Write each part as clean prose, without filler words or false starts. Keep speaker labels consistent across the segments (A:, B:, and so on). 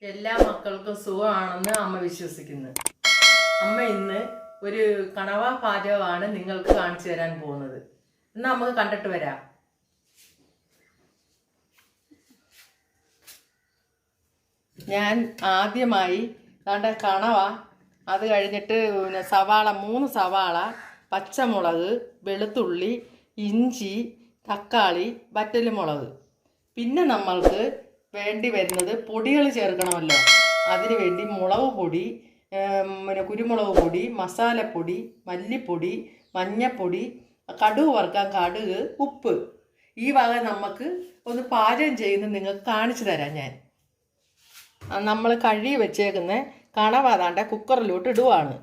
A: എല്ലാ മക്കൾക്കും സുഖമാണെന്ന് അമ്മ വിശ്വസിക്കുന്നു. അമ്മ ഇന്ന് ഒരു കണവ പാചകമാണ് നിങ്ങൾക്ക് കാണിച്ചു തരാൻ പോകുന്നത്. എന്നാൽ നമുക്ക് കണ്ടിട്ട് വരാം. ഞാൻ ആദ്യമായി കണവ, അത് കഴിഞ്ഞിട്ട് സവാള, 3 സവാള, പച്ചമുളക്, വെളുത്തുള്ളി, ഇഞ്ചി, തക്കാളി, വറ്റൽമുളക്. പിന്നെ നമ്മൾക്ക് വേണ്ടി വരുന്നത് പൊടികൾ ചേർക്കണമല്ലോ. അതിനു വേണ്ടി മുളക് പൊടി, കുരുമുളക് പൊടി, മസാലപ്പൊടി, മല്ലിപ്പൊടി, മഞ്ഞപ്പൊടി, കടുക് വറുക്കാൻ കടുക്, ഉപ്പ്. ഈ വക നമുക്ക് ഒന്ന് പാചകം ചെയ്യുന്നത് നിങ്ങൾക്ക് കാണിച്ചു തരാം. ഞാൻ നമ്മൾ കഴുകി വെച്ചേക്കുന്ന കണവ താണ്ട കുക്കറിലോട്ട് ഇടുവാണ്.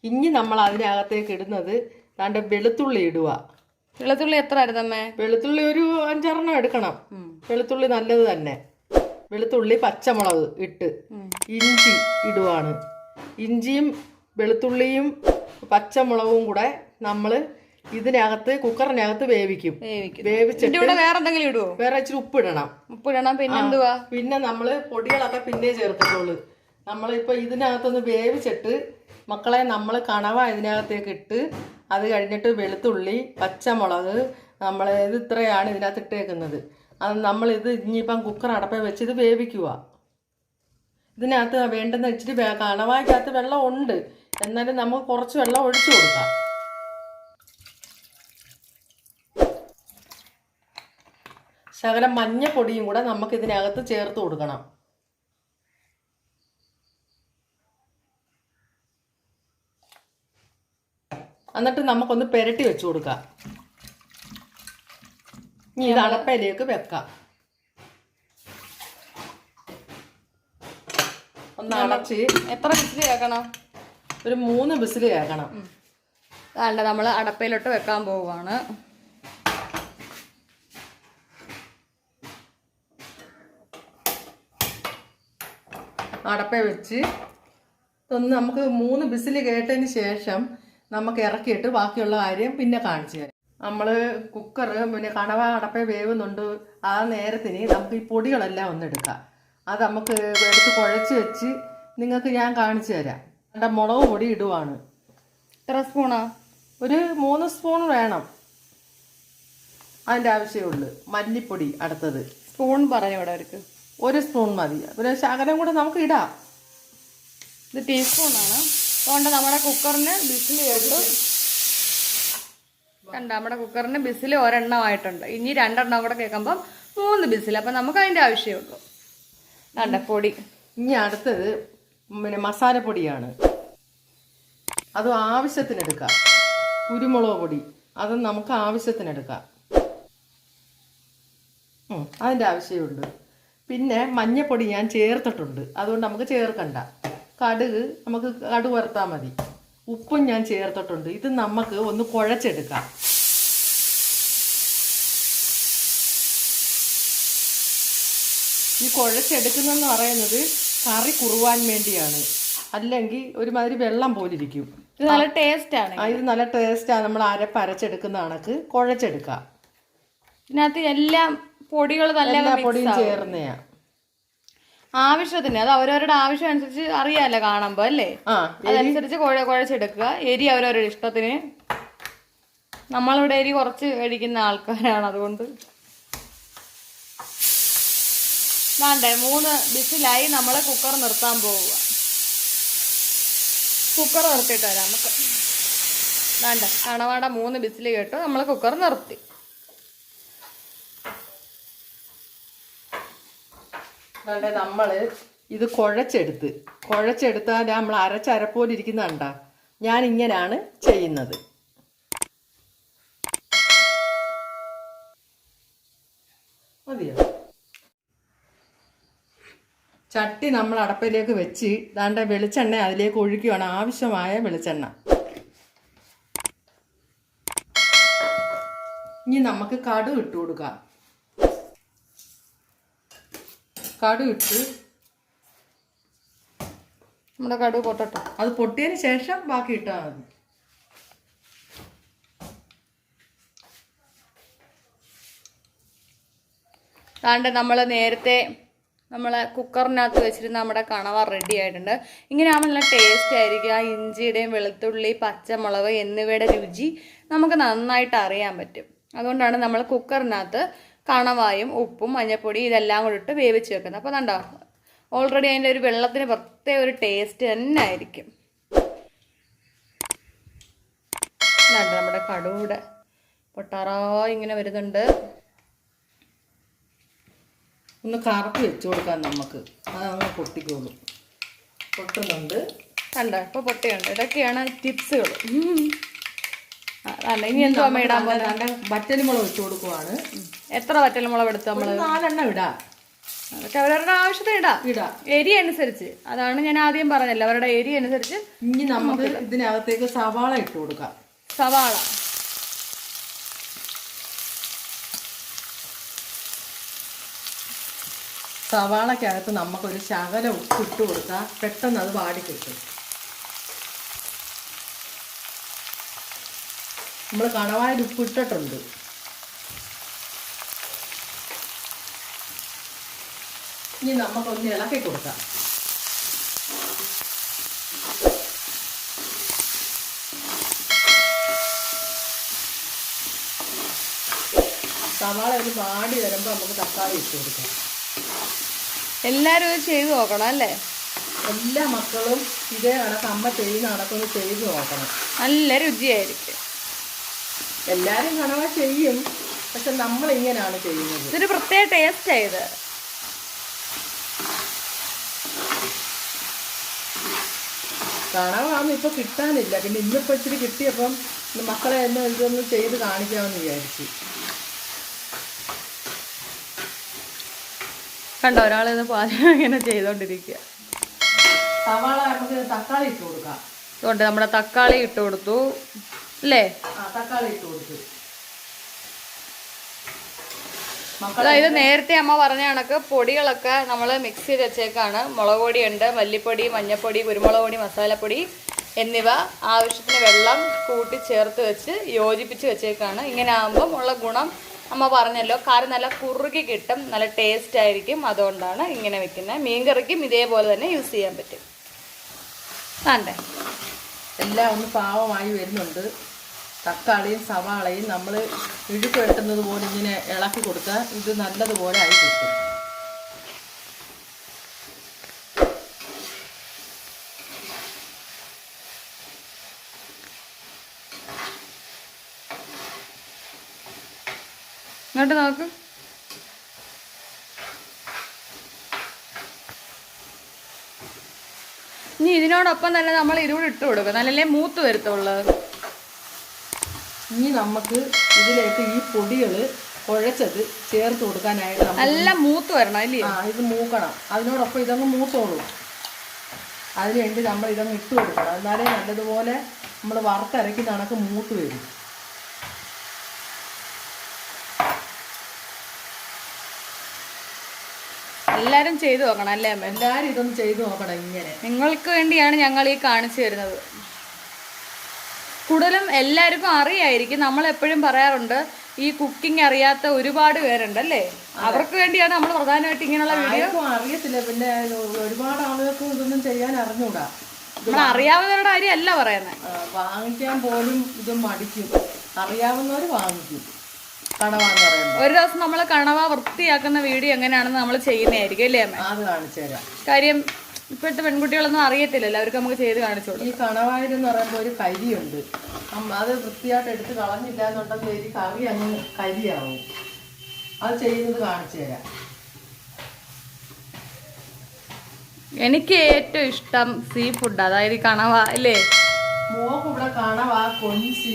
A: ഇനി നമ്മൾ അതിനകത്തേക്ക് ഇടുന്നത് താണ്ട വെളുത്തുള്ളി ഇടുക.
B: വെളുത്തുള്ളി എത്ര ആയിരുന്നമ്മേ?
A: വെളുത്തുള്ളി ഒരു 5-6 എടുക്കണം. വെളുത്തുള്ളി നല്ലത് തന്നെ. വെളുത്തുള്ളി, പച്ചമുളക് ഇട്ട് ഇഞ്ചി ഇടുവാണ്. ഇഞ്ചിയും വെളുത്തുള്ളിയും പച്ചമുളകും കൂടെ നമ്മൾ ഇതിനകത്ത് കുക്കറിനകത്ത് വേവിക്കും. വേവിച്ചിട്ട്
B: വേറെ എന്തെങ്കിലും ഇടുവോ?
A: വേറെ ഇച്ചിരി ഉപ്പിടണം.
B: പിന്നെ എന്തുവാ?
A: പിന്നെ നമ്മൾ പൊടികളൊക്കെ പിന്നെ ചേർക്കത്തുള്ളൂ. നമ്മളിപ്പോൾ ഇതിനകത്തൊന്ന് വേവിച്ചിട്ട് മക്കളെ നമ്മൾ കണവ ഇതിനകത്തേക്ക് ഇട്ട്, അത് കഴിഞ്ഞിട്ട് വെളുത്തുള്ളി, പച്ചമുളക്, നമ്മൾ ഇത് ഇത്രയാണ് ഇതിനകത്ത് ഇട്ടേക്കുന്നത്. അത് നമ്മളിത് ഇനിയിപ്പം കുക്കർ അടപ്പേ വെച്ച് ഇത് വേവിക്കുക. ഇതിനകത്ത് വേണ്ടെന്ന് വെച്ചിട്ട് കണവയ്ക്കകത്ത് വെള്ളം ഉണ്ട്, എന്നാലും നമുക്ക് കുറച്ച് വെള്ളം ഒഴിച്ചു കൊടുക്കാം. ശകലം മഞ്ഞപ്പൊടിയും കൂടെ നമുക്ക് ഇതിനകത്ത് ചേർത്ത് കൊടുക്കണം. എന്നിട്ട് നമുക്കൊന്ന് പുരട്ടി വെച്ച് കൊടുക്കാം. ഇനി ഇത് അടപ്പയിലേക്ക് വെക്കാം. ഒന്ന് അടച്ച്
B: എത്ര വിസിൽ കേൾക്കണം?
A: ഒരു 3 വിസിൽ കേൾക്കണം.
B: അല്ല, നമ്മൾ അടപ്പയിലോട്ട് വെക്കാൻ പോവുകയാണ്.
A: അടപ്പ വെച്ച് ഒന്ന് നമുക്ക് 3 വിസിൽ കേട്ടതിന് ശേഷം നമുക്ക് ഇറക്കിയിട്ട് ബാക്കിയുള്ള കാര്യം പിന്നെ കാണിച്ചു തരാം. നമ്മൾ കുക്കർ പിന്നെ കണവ അടപ്പ വേവുന്നുണ്ട്. ആ നേരത്തിന് നമുക്ക് ഈ പൊടികളെല്ലാം ഒന്ന് എടുക്കാം. അത് നമുക്ക് എടുത്ത് കുഴച്ച് വെച്ച് നിങ്ങൾക്ക് ഞാൻ കാണിച്ചു തരാം. എൻ്റെ മുളക് പൊടി ഇടുവാണ്.
B: എത്ര സ്പൂണാ?
A: ഒരു 3 സ്പൂൺ വേണം. അതിൻ്റെ ആവശ്യമുള്ളൂ. മല്ലിപ്പൊടി അടുത്തത്
B: സ്പൂൺ പറഞ്ഞു ഇവിടെ അവർക്ക്
A: 1 സ്പൂൺ മതി. പിന്നെ ശകലം കൂടെ നമുക്ക് ഇടാം.
B: ഇത് ടീസ്പൂണാണ്. അതുകൊണ്ട് നമ്മുടെ കുക്കറിന് ബിസിൽ കേട്ടു. നമ്മുടെ കുക്കറിന് ബിസിൽ 1 എണ്ണമായിട്ടുണ്ട്. ഇനി 2 എണ്ണം കൂടെ കേൾക്കുമ്പം 3 ബിസിൽ. അപ്പം നമുക്ക് അതിൻ്റെ ആവശ്യമുള്ളൂ. പൊടി.
A: ഇനി അടുത്തത് പിന്നെ മസാലപ്പൊടിയാണ്. അത് ആവശ്യത്തിനെടുക്കാം. കുരുമുളക് പൊടി അത് നമുക്ക് ആവശ്യത്തിനെടുക്കാം. അതിൻ്റെ ആവശ്യമുണ്ട്. പിന്നെ മഞ്ഞപ്പൊടി ഞാൻ ചേർത്തിട്ടുണ്ട്, അതുകൊണ്ട് നമുക്ക് ചേർക്കണ്ട. കടുക് നമുക്ക് കടുക് വറുത്താൽ മതി. ഉപ്പും ഞാൻ ചേർത്തിട്ടുണ്ട്. ഇത് നമുക്ക് ഒന്ന് കുഴച്ചെടുക്കാം. ഈ കുഴച്ചെടുക്കുന്നതെന്ന് പറയുന്നത് കറി കുറുവാൻ വേണ്ടിയാണ്. അല്ലെങ്കിൽ ഒരുമാതിരി വെള്ളം പോലിരിക്കും.
B: ഇത് നല്ല ടേസ്റ്റാണ്.
A: ഇത് നല്ല ടേസ്റ്റാണ്. നമ്മൾ അരച്ചെടുക്കുന്ന കണക്ക് കുഴച്ചെടുക്കാം.
B: ഇതിനകത്ത് എല്ലാം പൊടികൾ നല്ല
A: പൊടിയും ചേർന്നയാ.
B: ആവശ്യത്തിന്, അത് അവരവരുടെ ആവശ്യം അനുസരിച്ച് അറിയാലോ കാണുമ്പോ, അല്ലേ? അതനുസരിച്ച് കുഴച്ചെടുക്കുക. എരി അവരവരുടെ ഇഷ്ടത്തിന്. നമ്മളിവിടെ എരി കുറച്ച് കഴിക്കുന്ന ആൾക്കാരാണ്, അതുകൊണ്ട് 3 ബിസിലായി. നമ്മൾ കുക്കർ നിർത്താൻ പോവുക. കുക്കർ നിർത്തിയിട്ട് വരാം നമുക്ക്. കണവാട 3 ബിസിൽ കേട്ടു. നമ്മൾ കുക്കർ നിർത്തി.
A: നമ്മൾ ഇത് കുഴച്ചെടുത്താൽ നമ്മൾ അരച്ചരപ്പോലെ ഇരിക്കുന്നുണ്ടാ. ഞാൻ ഇങ്ങനെയാണ് ചെയ്യുന്നത്. മതിയോ? ചട്ടി നമ്മൾ അടപ്പിലേക്ക് വെച്ച് വെളിച്ചെണ്ണ അതിലേക്ക് ഒഴിക്കുകയാണ്. ആവശ്യമായ വെളിച്ചെണ്ണ. ഇനി നമുക്ക് കടുക് ഇട്ട് കൊടുക്കാം. കടുക് ഇട്ട്
B: നമ്മുടെ കടുക് പൊട്ടട്ടെ.
A: അത് പൊട്ടിയതിന് ശേഷം ബാക്കി ഇട്ടാൽ മതി.
B: താണ്ട് നമ്മൾ നേരത്തെ നമ്മളെ കുക്കറിനകത്ത് വെച്ചിരുന്ന നമ്മുടെ കണവ റെഡി ആയിട്ടുണ്ട്. ഇങ്ങനെ ആകുമ്പോൾ നല്ല ടേസ്റ്റ് ആയിരിക്കും. ആ ഇഞ്ചിയുടെയും വെളുത്തുള്ളി, പച്ചമുളക് എന്നിവയുടെ രുചി നമുക്ക് നന്നായിട്ട് അറിയാൻ പറ്റും. അതുകൊണ്ടാണ് നമ്മൾ കുക്കറിനകത്ത് കണവായും ഉപ്പും മഞ്ഞൾപ്പൊടി ഇതെല്ലാം കൂടി ഇട്ട് വേവിച്ച് വെക്കുന്നത്. അപ്പോൾ കണ്ടോ, ഓൾറെഡി അതിൻ്റെ ഒരു വെള്ളത്തിന് പ്രത്യേക ഒരു ടേസ്റ്റ് തന്നെ ആയിരിക്കും. നമ്മുടെ കടുകൂടെ പൊട്ടാറായി ഇങ്ങനെ വരുന്നുണ്ട്.
A: ഒന്ന് കറക്കി വെച്ച് കൊടുക്കാം നമുക്ക്, അതങ്ങ് പൊട്ടിക്കോളും. പൊട്ടുന്നുണ്ട്
B: കണ്ടോ, ഇപ്പോൾ പൊട്ടിയുണ്ട്. ഇതൊക്കെയാണ് ടിപ്സുകൾ. ഇനി എന്തോ അമ്മ ഇടാൻ പോകുന്നത്?
A: വറ്റൽമുളക് ഇട്ട് കൊടുക്കുവാണ്.
B: എത്ര വറ്റൽമുളക് എടുത്ത് നമ്മൾ?
A: 4 എണ്ണം ഇടാം.
B: അതൊക്കെ അവരവരുടെ ആവശ്യത്തിന് ഇടാം, എരി അനുസരിച്ച്. അതാണ് ഞാൻ ആദ്യം പറഞ്ഞല്ലോ, അവരുടെ എരി അനുസരിച്ച്.
A: ഇനി നമുക്ക് ഇതിനകത്തേക്ക് സവാള ഇട്ട് കൊടുക്കാം.
B: സവാള
A: സവാളക്കകത്ത് നമുക്കൊരു ശകലം ഉപ്പ് ഇട്ട് കൊടുത്താൽ പെട്ടെന്ന് അത് വാടി കിട്ടും. നമ്മൾ കണവായിൽ ഉപ്പ് ഇട്ടിട്ടുണ്ട്. ഇനി നമുക്കൊന്ന് ഇളക്കി കൊടുക്കാം. സവാള ഒരു വാടി വരുമ്പോൾ നമുക്ക് തക്കാളി ഇട്ട് കൊടുക്കാം.
B: എല്ലാവരും ഇത് ചെയ്ത് നോക്കണം അല്ലേ?
A: എല്ലാ മക്കളും ഇതേ കണക്ക് അമ്മ ചെയ്യുന്ന കണക്കൊന്ന് ചെയ്ത് നോക്കണം.
B: നല്ല രുചിയായിരിക്കും.
A: എല്ലാവരും കണവ ചെയ്യും, പക്ഷെ നമ്മൾ ഇങ്ങനെയാണ് ചെയ്യുന്നത്.
B: ഇതൊരു പ്രത്യേക ടേസ്റ്റ് ആയത്.
A: കണവാന്ന് ഇപ്പൊ കിട്ടാനില്ല. പിന്നെ ഇന്നിപ്പോ ഇച്ചിരി കിട്ടിയപ്പം മക്കളെ എന്ന് ഇതൊന്ന് ചെയ്ത് കാണിക്കാമെന്ന് വിചാരിച്ചു.
B: കണ്ടോ, ഒരാളിത് പാചകം ഇങ്ങനെ ചെയ്തോണ്ടിരിക്കുക.
A: സവാള നമുക്ക് തക്കാളി ഇട്ട് കൊടുക്കാം.
B: അതുകൊണ്ട് നമ്മുടെ തക്കാളി ഇട്ട് കൊടുത്തു അല്ലേ?
A: തക്കാളി ഇട്ട് കൊടുത്തു.
B: അതായത് നേരത്തെ അമ്മ പറഞ്ഞ കണക്ക് പൊടികളൊക്കെ നമ്മൾ മിക്സ് ചെയ്ത് വെച്ചേക്കാണ്. മുളക് പൊടിയുണ്ട്, മല്ലിപ്പൊടി, മഞ്ഞൾപ്പൊടി, കുരുമുളക് പൊടി, മസാലപ്പൊടി എന്നിവ ആവശ്യത്തിന് വെള്ളം കൂട്ടി ചേർത്ത് വെച്ച് യോജിപ്പിച്ച് വെച്ചേക്കാണ്. ഇങ്ങനെ ആകുമ്പം ഉള്ള ഗുണം അമ്മ പറഞ്ഞല്ലോ, കറി നല്ല കുറുകി കിട്ടും, നല്ല ടേസ്റ്റ് ആയിരിക്കും. അതുകൊണ്ടാണ് ഇങ്ങനെ വെക്കുന്നത്. മീൻകറിക്കും ഇതേപോലെ തന്നെ യൂസ് ചെയ്യാൻ പറ്റും. വേണ്ടേ?
A: എല്ലാം ഒന്ന് പാവമായി വരുന്നുണ്ട്. തക്കാളിയും സവാളയും നമ്മൾ ഇഴുക്ക് വെട്ടുന്നത് പോലെ ഇങ്ങനെ ഇളക്കി കൊടുത്താൽ ഇത് നല്ലതുപോലെ ആയി കിട്ടും.
B: ഇങ്ങോട്ട് നോക്ക്. ഇനി ഇതിനോടൊപ്പം തന്നെ നമ്മൾ ഇരുകൂടെ ഇട്ട് കൊടുക്കും, നല്ലല്ലേ മൂത്ത് വരുത്തുള്ളൂ.
A: ഇനി നമുക്ക് ഇതിലേക്ക് ഈ പൊടികൾ കുഴച്ചത് ചേർത്ത് കൊടുക്കാനായിട്ട്
B: നല്ല മൂത്ത് വരണം അല്ലേ?
A: ഇത് മൂക്കണം. അതിനോടൊപ്പം ഇതങ്ങ് മൂത്തോളൂ. അതിനുവേണ്ടി നമ്മൾ ഇതങ്ങ് ഇട്ട് കൊടുക്കണം. എന്നാലേ നല്ലതുപോലെ നമ്മൾ വറുത്തരയ്ക്കുന്ന കണക്ക് മൂത്ത് വരും.
B: എല്ലാരും ചെയ്തു നോക്കണം അല്ലേ അമ്മ?
A: എല്ലാരും ഇതൊന്ന് ചെയ്തു നോക്കണം. ഇങ്ങനെ
B: നിങ്ങൾക്ക് വേണ്ടിയാണ് ഞങ്ങൾ ഈ കാണിച്ചു തരുന്നത്. കൂടുതലും എല്ലാവർക്കും അറിയായിരിക്കും. നമ്മൾ എപ്പോഴും പറയാറുണ്ട്, ഈ കുക്കിംഗ് അറിയാത്ത ഒരുപാട് പേരുണ്ട് അല്ലേ? അവർക്ക് വേണ്ടിയാണ് നമ്മൾ പ്രധാനമായിട്ട് ഇങ്ങനെയുള്ള വീഡിയോ.
A: അറിയത്തില്ല, പിന്നെ ഒരുപാട് ആളുകൾക്ക് ഇതൊന്നും ചെയ്യാൻ അറിഞ്ഞൂടാ.
B: നമ്മൾ അറിയാവുന്നവരുടെ കാര്യമല്ല പറയുന്നത്.
A: വാങ്ങിക്കാൻ പോലും ഇത് മടിക്കും. അറിയാവുന്നവർ വാങ്ങിക്കും. കണവാന്ന് പറയുമ്പോൾ
B: ഒരു ദിവസം നമ്മൾ കണവ വൃത്തിയാക്കുന്ന വീഡിയോ എങ്ങനെയാണെന്ന് നമ്മൾ ചെയ്യുന്നതായിരിക്കും അല്ലേ അമ്മ?
A: അത് കാണിച്ചു തരാം.
B: കാര്യം ഇപ്പോഴത്തെ പെൺകുട്ടികളൊന്നും അറിയത്തില്ലല്ലോ, അവർക്ക് നമുക്ക് ചെയ്ത് കാണിച്ചു കൊടുക്കും.
A: ഈ കണവായിലെന്ന് പറയുമ്പോൾ ഒരു കരിയുണ്ട്. അത് വൃത്തിയായിട്ട് എടുത്ത് കളഞ്ഞില്ല എന്നുണ്ടെങ്കിൽ ഈ കറി അങ്ങ് കരിയാവും. അത് ചെയ്യുന്നത് കാണിച്ചു തരാം.
B: എനിക്ക് ഏറ്റവും ഇഷ്ടം സീ ഫുഡ്, അതായത് കണവ അല്ലേ?
A: മോക്ക് ഇവിടെ കണവ, കൊഞ്ച്,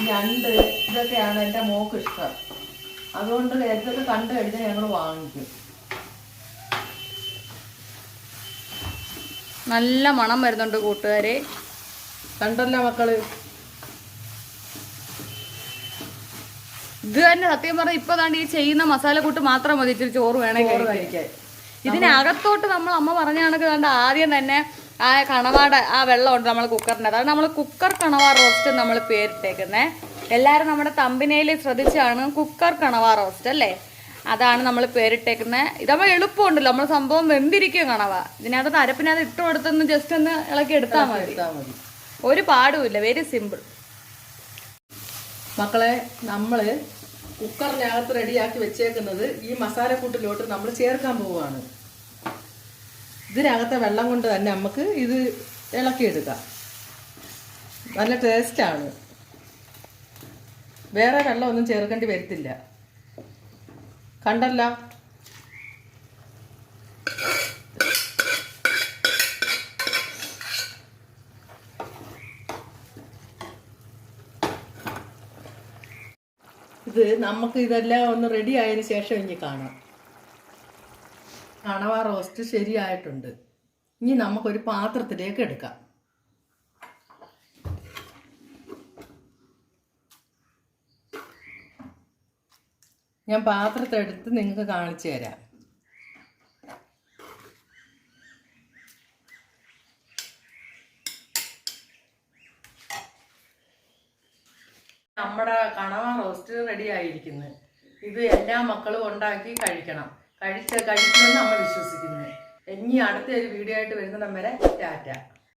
A: ഞണ്ട് ഇതൊക്കെയാണ് എൻ്റെ മോക്ക് ഇഷ്ടം. അതുകൊണ്ട് ഇതൊക്കെ കണ്ടു കഴിഞ്ഞാൽ ഞങ്ങൾ വാങ്ങിക്കും.
B: നല്ല മണം വരുന്നുണ്ട് കൂട്ടുകാരെ.
A: കണ്ടല്ലോ മക്കള്.
B: ഇത് തന്നെ സത്യം പറഞ്ഞാൽ ഇപ്പൊ താണ്ട് ഈ ചെയ്യുന്ന മസാലക്കൂട്ട് മാത്രം മതി ഇച്ചിരി ചോറ് വേണമെങ്കിൽ കഴിക്കാൻ. ഇതിനകത്തോട്ട് നമ്മൾ അമ്മ പറഞ്ഞ കണക്ക് കണ്ട് ആദ്യം തന്നെ ആ കണവാട ആ വെള്ളമുണ്ട് നമ്മൾ കുക്കറിൻ്റെ, അതാണ് നമ്മൾ കുക്കർ കണവ റോസ്റ്റ് നമ്മൾ പേരിട്ടേക്കുന്നത്. എല്ലാവരും നമ്മുടെ തമ്പിനയിൽ ശ്രദ്ധിച്ചാണ് കുക്കർ കണവ റോസ്റ്റ് അല്ലേ? അതാണ് നമ്മൾ പേരിട്ടേക്കുന്നത്. ഇതാകുമ്പോൾ എളുപ്പമുണ്ടല്ലോ, നമ്മൾ സംഭവം വെന്തിരിക്കും കണവ. ഇതിനകത്ത് അരപ്പിനകത്ത് ഇട്ട് കൊടുത്തൊന്ന് ജസ്റ്റ് ഒന്ന് ഇളക്കി എടുത്താൽ മതി, ഒരു പാടുമില്ല. Very simple.
A: മക്കളെ, നമ്മൾ കുക്കറിനകത്ത് റെഡിയാക്കി വെച്ചേക്കുന്നത് ഈ മസാലക്കൂട്ടിലോട്ട് നമ്മൾ ചേർക്കാൻ പോവുകയാണ്. ഇതിനകത്തെ വെള്ളം കൊണ്ട് തന്നെ നമുക്ക് ഇത് ഇളക്കിയെടുക്കാം. നല്ല ടേസ്റ്റാണ്. വേറെ വെള്ളമൊന്നും ചേർക്കേണ്ടി വരത്തില്ല. കണ്ടല്ലോ. ഇത് നമുക്ക് ഇതെല്ലാം ഒന്ന് റെഡി ആയതിനു ശേഷം ഇനി കാണാം. കണവ റോസ്റ്റ് ശരിയായിട്ടുണ്ട്. ഇനി നമുക്കൊരു പാത്രത്തിലേക്ക് എടുക്കാം. ഞാൻ പാത്രത്തെടുത്ത് നിങ്ങൾക്ക് കാണിച്ചു തരാം. നമ്മുടെ കണവ റോസ്റ്റ് റെഡി ആയിരിക്കുന്നു. ഇത് എല്ലാ മക്കളും ഉണ്ടാക്കി കഴിക്കണം. കഴിക്കുമെന്ന് നമ്മൾ വിശ്വസിക്കുന്നു. ഇനി അടുത്ത ഒരു വീഡിയോ ആയിട്ട് വരുന്നിടം വരെ ടാറ്റ.